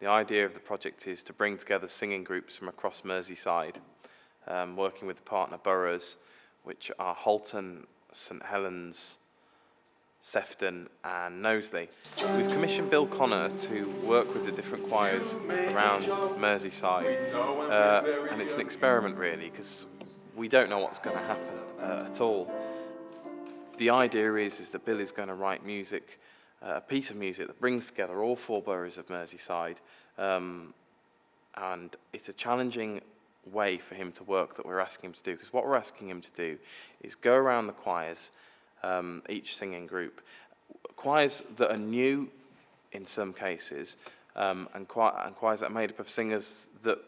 The idea of the project is to bring together singing groups from across Merseyside, working with the partner boroughs, which are Halton, St Helens, Sefton and Knowsley. We've commissioned Bill Connor to work with the different choirs around Merseyside, and it's an experiment really, because we don't know what's going to happen at all. The idea is that Bill is going to write music, a piece of music that brings together all 4 boroughs of Merseyside, and it's a challenging way for him to work that we're asking him to do, because what we're asking him to do is go around the choirs, each singing group, choirs that are new in some cases, and choirs that are made up of singers that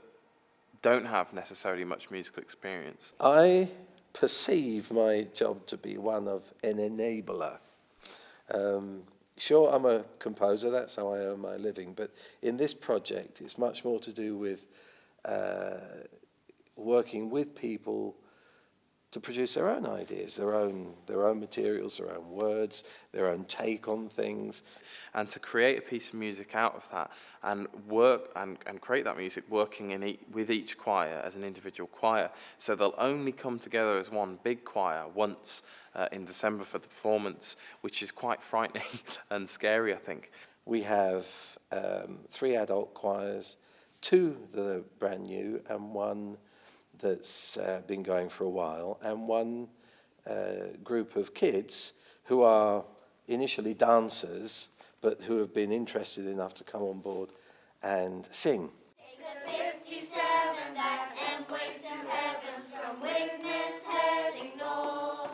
don't have necessarily much musical experience. I perceive my job to be one of an enabler. Sure, I'm a composer, that's how I earn my living, but in this project it's much more to do with working with people to produce their own ideas, their own materials, their own words, their own take on things. And to create a piece of music out of that and work and create that music working with each choir as an individual choir. So they'll only come together as one big choir once in December for the performance, which is quite frightening and scary, I think. We have 3 adult choirs, 2 that are brand new and 1 that's been going for a while, and 1 group of kids who are initially dancers but who have been interested enough to come on board and sing. Take a 57 back and wait to heaven from witness heading north.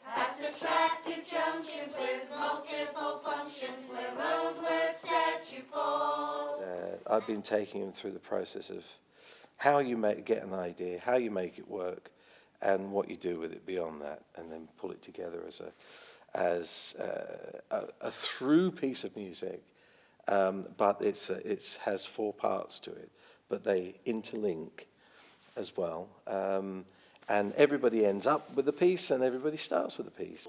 Past attractive junctions with multiple functions where roadworks set you forth. I've been taking them through the process of how you get an idea, how you make it work, and what you do with it beyond that, and then pull it together as a through piece of music. But it has 4 parts to it, but they interlink as well. And everybody ends up with a piece, and everybody starts with a piece.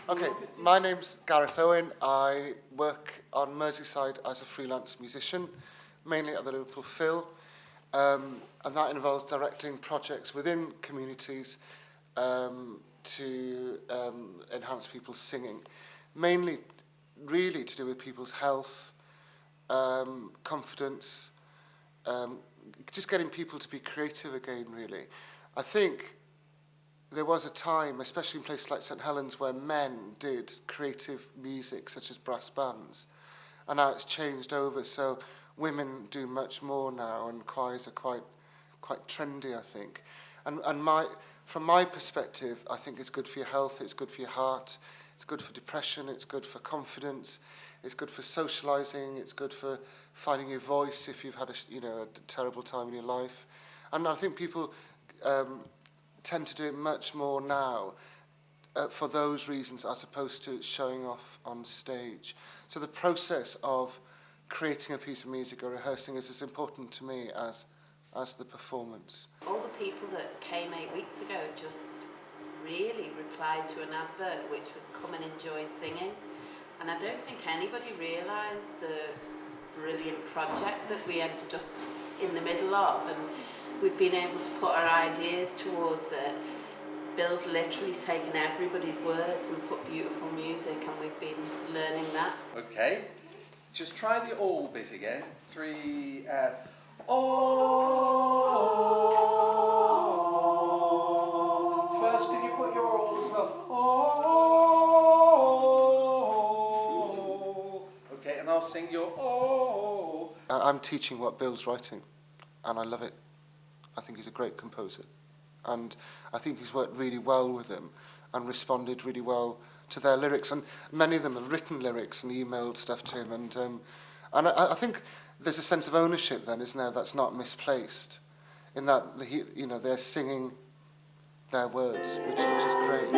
Okay, my name's Gareth Owen. I work on Merseyside as a freelance musician, mainly at the Liverpool Phil, and that involves directing projects within communities to enhance people's singing, mainly really to do with people's health, confidence, just getting people to be creative again, really. I think there was a time, especially in places like St Helens, where men did creative music, such as brass bands. And now it's changed over, so women do much more now, and choirs are quite trendy, I think. And from my perspective, I think it's good for your health, it's good for your heart, it's good for depression, it's good for confidence, it's good for socialising, it's good for finding your voice if you've had a terrible time in your life. And I think people tend to do it much more now for those reasons as opposed to showing off on stage. So the process of creating a piece of music or rehearsing is as important to me as the performance. All the people that came 8 weeks ago just really replied to an advert which was come and enjoy singing, and I don't think anybody realised the brilliant project that we ended up in the middle of, and we've been able to put our ideas towards it. Bill's literally taken everybody's words and put beautiful music, and we've been learning that. Okay, just try the all bit again. 3, oh. First, can you put your all as well? Oh. Okay, and I'll sing your oh. I'm teaching what Bill's writing, and I love it. I think he's a great composer, and I think he's worked really well with them and responded really well to their lyrics, and many of them have written lyrics and emailed stuff to him, and I think there's a sense of ownership then, isn't there, that's not misplaced, in that they're singing their words, which is great.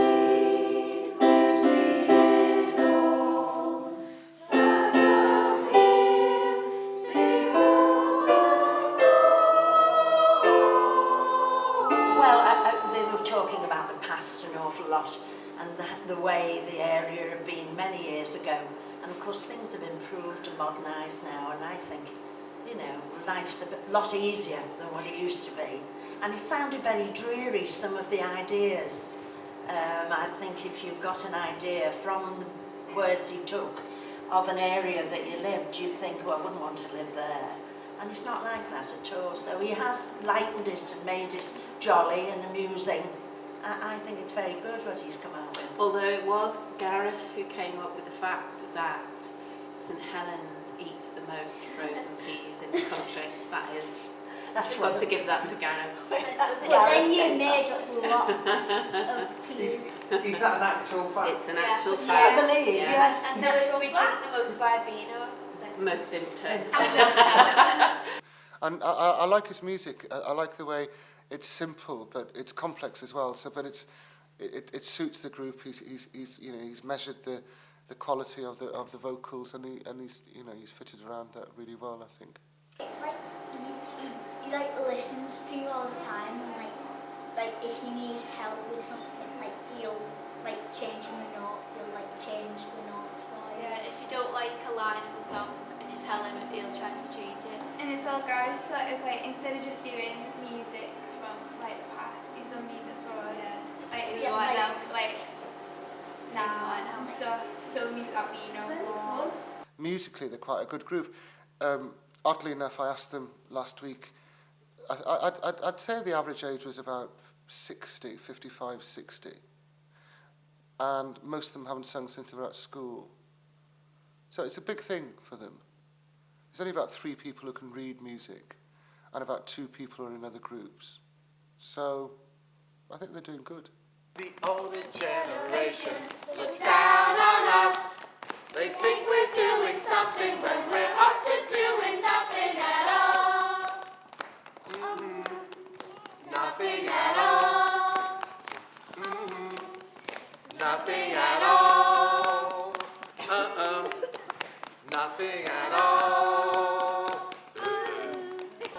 They were talking about the past an awful lot, and the way the area had been many years ago. And of course things have improved and modernised now, and I think, life's a lot easier than what it used to be. And it sounded very dreary, some of the ideas. I think if you've got an idea from the words he took of an area that you lived, you'd think, well, I wouldn't want to live there. And it's not like that at all. So he has lightened it and made it jolly and amusing. I think it's very good what he's come out with. Although it was Gareth who came up with the fact that St Helens eats the most frozen peas in the country. That's got to give that to Gareth. But then you made up lots of peas. Is that an actual fact? It's an actual I fact. believe, yeah. yes. And there was we drink the most Ribena or something. Most Vimto. And I like his music. I like the way it's simple, but it's complex as well. But it suits the group. He's measured the quality of the vocals, and he's fitted around that really well, I think. It's like he like listens to you all the time, and like if you need help with something, like he'll like changing the notes. He'll like change the notes for you. Yeah, if you don't like a line of the song and you tell him, he'll try to change it. And as well, Gareth sort of like, instead of just doing music from like the past, he's done music for us. Like now and stuff. So music that we know more. Musically, they're quite a good group. Oddly enough, I asked them last week. I'd say the average age was about 60, 55, 60. And most of them haven't sung since they were at school. So it's a big thing for them. There's only about 3 people who can read music, and about 2 people are in other groups. So I think they're doing good. The older generation looks down on us. They think we're doing something when we're up to doing nothing at all. Nothing at all. Nothing at all. Nothing at all.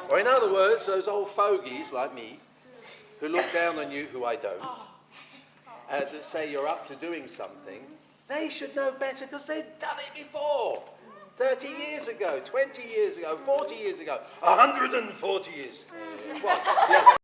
Or in other words, those old fogies like me, who look down on you, who I don't, that say you're up to doing something, they should know better because they've done it before. 30 years ago, 20 years ago, 40 years ago, 140 years. What? Yeah.